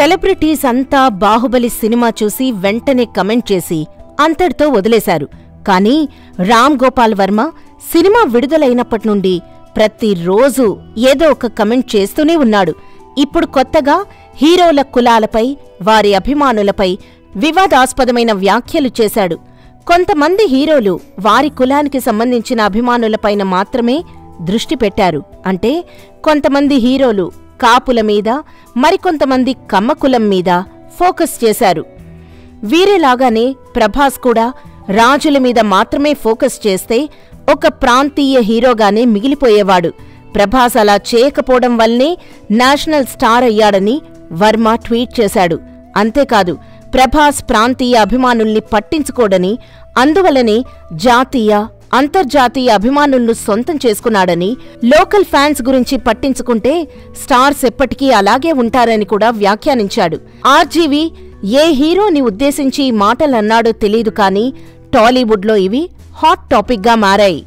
Celebrities అంతా Baahubali cinema చూసి వెంటనే కమెంట్ చేసి అంతటితో వదిలేశారు. కానీ రామ్ గోపాల్ వర్మ సినిమా విడుదలైనప్పట్నుండి ప్రతిరోజూ ఏదో ఒక కమెంట్ చేస్తూనే ఉన్నాడు. ఇప్పుడు కొత్తగా హీరోల కులాలపై, వారి అభిమానులపై వివాదాస్పదమైన వ్యాఖ్యలు చేశాడు. కొంతమంది హీరోలు వారి కులానికి సంబంధించిన అభిమానులపైన మాత్రమే దృష్టి పెట్టారు. అంటే కొంతమంది హీరోలు కాపుల మీద, మరికొంతమంది కమ్మకులం మీద ఫోకస్ చేశారు. వీరేలాగానే ప్రభాస్ కూడా రాజుల మీద మాత్రమే ఫోకస్ చేస్తే ఒక ప్రాంతీయ హీరోగానే మిగిలిపోయేవాడు. ప్రభాస్ అలా చేయకపోవడం వల్లనే నేషనల్ స్టార్ అయ్యాడని వర్మ ట్వీట్ చేశాడు. అంతేకాదు, ప్రభాస్ ప్రాంతీయ అభిమానుల్ని పట్టించుకోడని, అందువల్లనే జాతీయ, అంతర్జాతీయ అభిమానులను సొంతం చేసుకున్నాడని, లోకల్ ఫ్యాన్స్ గురించి పట్టించుకుంటే స్టార్స్ ఎప్పటికీ అలాగే ఉంటారని కూడా వ్యాఖ్యానించాడు. ఆర్జీవి ఏ హీరోని ఉద్దేశించి మాటలన్నాడో తెలీదు కానీ టాలీవుడ్లో ఇవి హాట్ టాపిక్గా మారాయి.